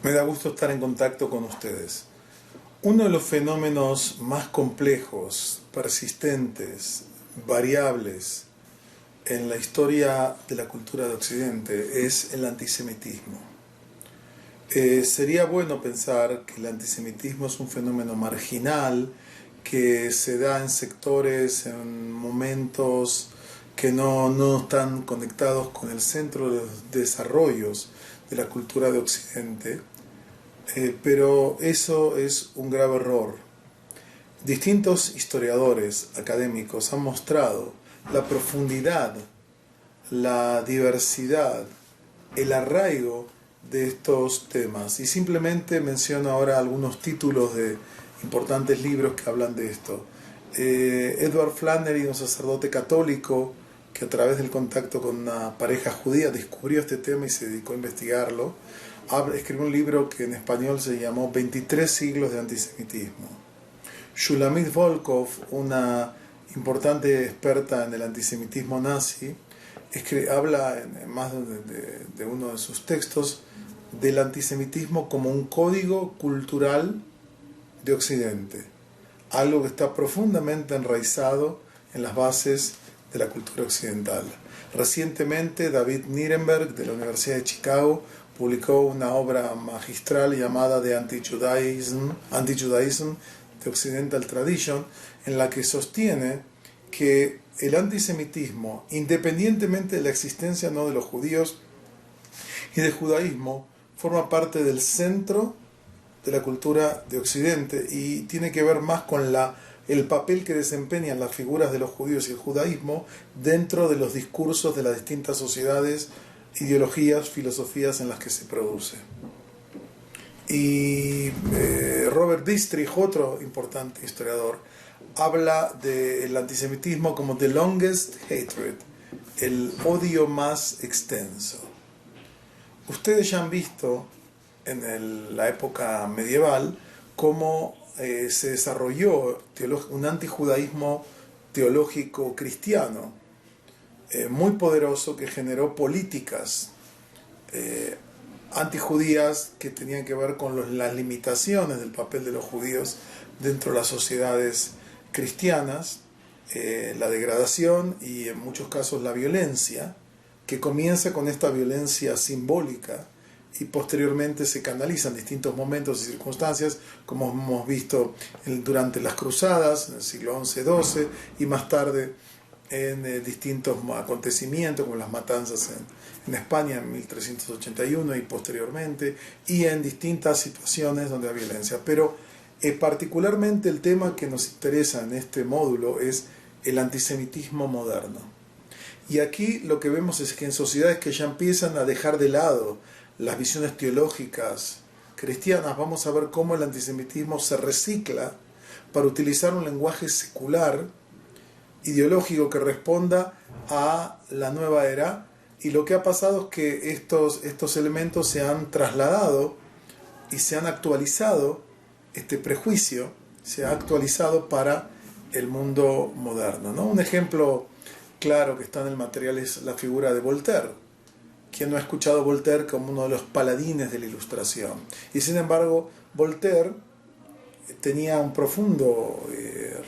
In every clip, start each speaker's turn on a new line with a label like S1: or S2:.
S1: Me da gusto estar en contacto con ustedes. Uno de los fenómenos más complejos, persistentes, variables en la historia de la cultura de Occidente es el antisemitismo. Sería bueno pensar que el antisemitismo es un fenómeno marginal que se da en sectores, en momentos que no están conectados con el centro de los desarrollos de la cultura de Occidente, pero eso es un grave error. Distintos historiadores académicos han mostrado la profundidad, la diversidad, el arraigo de estos temas, y simplemente menciono ahora algunos títulos de importantes libros que hablan de esto. Edward Flannery, un sacerdote católico que a través del contacto con una pareja judía descubrió este tema y se dedicó a investigarlo, escribió un libro que en español se llamó 23 siglos de antisemitismo. Shulamit Volkov, una importante experta en el antisemitismo nazi, habla en más de uno de sus textos del antisemitismo como un código cultural de Occidente, algo que está profundamente enraizado en las bases de la cultura occidental. Recientemente, David Nirenberg, de la Universidad de Chicago, publicó una obra magistral llamada The Anti-Judaism, The Occidental Tradition, en la que sostiene que el antisemitismo, independientemente de la existencia no de los judíos y del judaísmo, forma parte del centro de la cultura de Occidente y tiene que ver más con el papel que desempeñan las figuras de los judíos y el judaísmo dentro de los discursos de las distintas sociedades, ideologías, filosofías en las que se produce. Y Robert Dietrich, otro importante historiador, habla del antisemitismo como the longest hatred, el odio más extenso. Ustedes ya han visto en la época medieval cómo se desarrolló un antijudaísmo teológico cristiano muy poderoso que generó políticas antijudías que tenían que ver con las limitaciones del papel de los judíos dentro de las sociedades cristianas, la degradación y en muchos casos la violencia, que comienza con esta violencia simbólica y posteriormente se canaliza en distintos momentos y circunstancias, como hemos visto durante las cruzadas en el siglo XI-XII y más tarde en distintos acontecimientos como las matanzas en España en 1381 y posteriormente, y en distintas situaciones donde hay violencia. Pero particularmente el tema que nos interesa en este módulo es el antisemitismo moderno. Y aquí lo que vemos es que en sociedades que ya empiezan a dejar de lado las visiones teológicas cristianas, vamos a ver cómo el antisemitismo se recicla para utilizar un lenguaje secular, ideológico, que responda a la nueva era. Y lo que ha pasado es que estos elementos se han trasladado y se han actualizado, este prejuicio se ha actualizado para el mundo moderno, ¿no? Un ejemplo claro que está en el material es la figura de Voltaire. ¿Quién no ha escuchado a Voltaire como uno de los paladines de la Ilustración? Y sin embargo, Voltaire tenía un profundo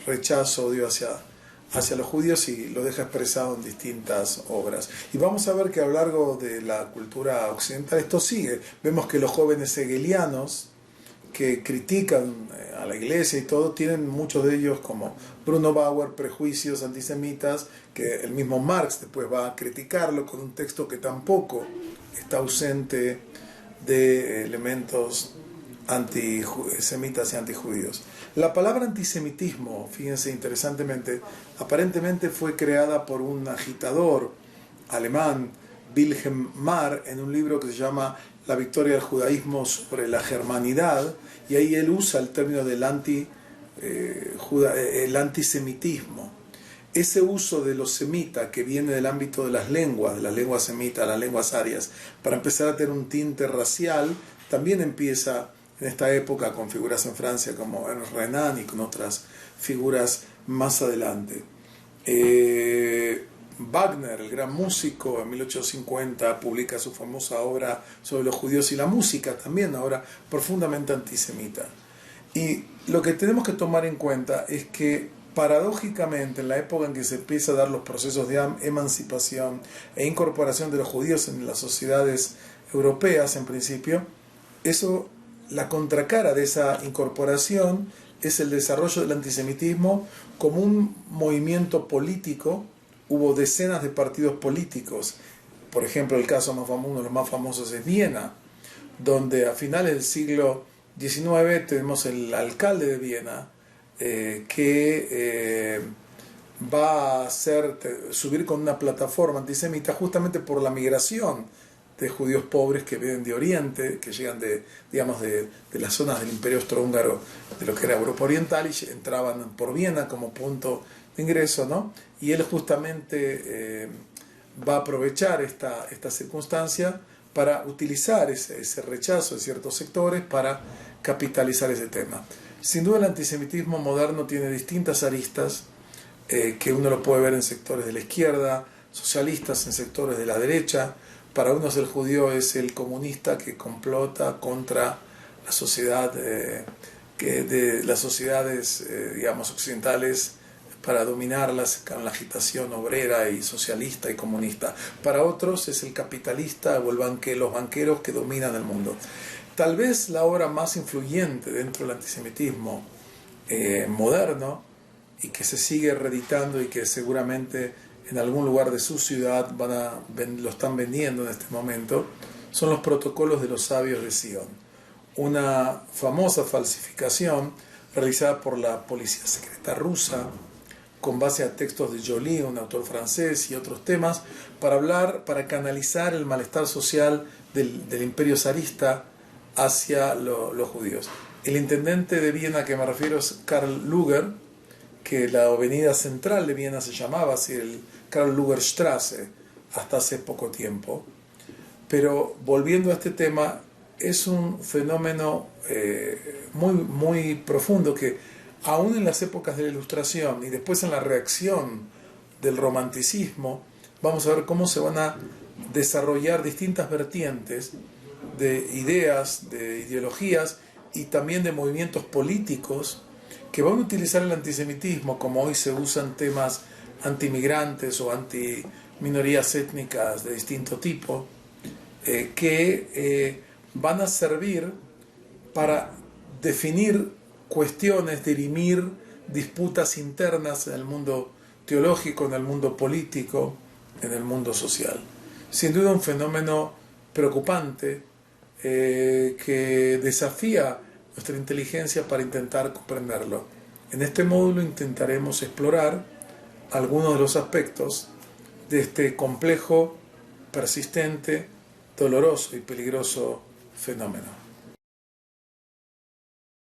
S1: rechazo, odio hacia los judíos, y lo deja expresado en distintas obras. Y vamos a ver que a lo largo de la cultura occidental esto sigue. Vemos que los jóvenes hegelianos que critican a la iglesia y todo, tienen muchos de ellos, como Bruno Bauer, prejuicios antisemitas, que el mismo Marx después va a criticarlo con un texto que tampoco está ausente de elementos antisemitas y antijudíos. La palabra antisemitismo, fíjense interesantemente, aparentemente fue creada por un agitador alemán, Wilhelm Marr, en un libro que se llama La victoria del judaísmo sobre la germanidad, y ahí él usa el término del antisemitismo. Ese uso de los semitas, que viene del ámbito de las lenguas semitas, las lenguas arias, para empezar a tener un tinte racial, también empieza en esta época con figuras en Francia como Ernst Renan y con otras figuras más adelante. Wagner, el gran músico, en 1850 publica su famosa obra sobre los judíos y la música, también ahora profundamente antisemita. Y lo que tenemos que tomar en cuenta es que paradójicamente en la época en que se empieza a dar los procesos de emancipación e incorporación de los judíos en las sociedades europeas en principio, eso, la contracara de esa incorporación es el desarrollo del antisemitismo como un movimiento político. Hubo decenas de partidos políticos. Por ejemplo, el caso más famoso, uno de los más famosos es Viena, donde a finales del siglo XIX tenemos el alcalde de Viena que va a subir con una plataforma antisemita justamente por la migración de judíos pobres que vienen de Oriente, que llegan de las zonas del Imperio Austrohúngaro, de lo que era Europa Oriental, y entraban por Viena como punto de ingreso, ¿no? Y él justamente va a aprovechar esta circunstancia para utilizar ese rechazo de ciertos sectores para capitalizar ese tema. Sin duda el antisemitismo moderno tiene distintas aristas que uno lo puede ver en sectores de la izquierda, socialistas en sectores de la derecha. Para unos el judío es el comunista que complota contra la sociedad, de las sociedades occidentales para dominarlas con la agitación obrera y socialista y comunista. Para otros es el capitalista o los banqueros que dominan el mundo. Tal vez la obra más influyente dentro del antisemitismo moderno y que se sigue reeditando y que seguramente en algún lugar de su ciudad lo están vendiendo en este momento, son los protocolos de los sabios de Sion. Una famosa falsificación realizada por la policía secreta rusa con base a textos de Joly, un autor francés, y otros temas, para canalizar el malestar social del imperio zarista hacia los judíos. El intendente de Viena que me refiero es Karl Lueger, que la avenida central de Viena se llamaba así, el Karl-Lueger-Straße, hasta hace poco tiempo. Pero volviendo a este tema, es un fenómeno muy, muy profundo que aún en las épocas de la Ilustración y después en la reacción del romanticismo, vamos a ver cómo se van a desarrollar distintas vertientes de ideas, de ideologías y también de movimientos políticos que van a utilizar el antisemitismo, como hoy se usan temas antimigrantes o antiminorías étnicas de distinto tipo, que van a servir para definir cuestiones, dirimir disputas internas en el mundo teológico, en el mundo político, en el mundo social. Sin duda un fenómeno preocupante que desafía nuestra inteligencia para intentar comprenderlo. En este módulo intentaremos explorar algunos de los aspectos de este complejo, persistente, doloroso y peligroso fenómeno.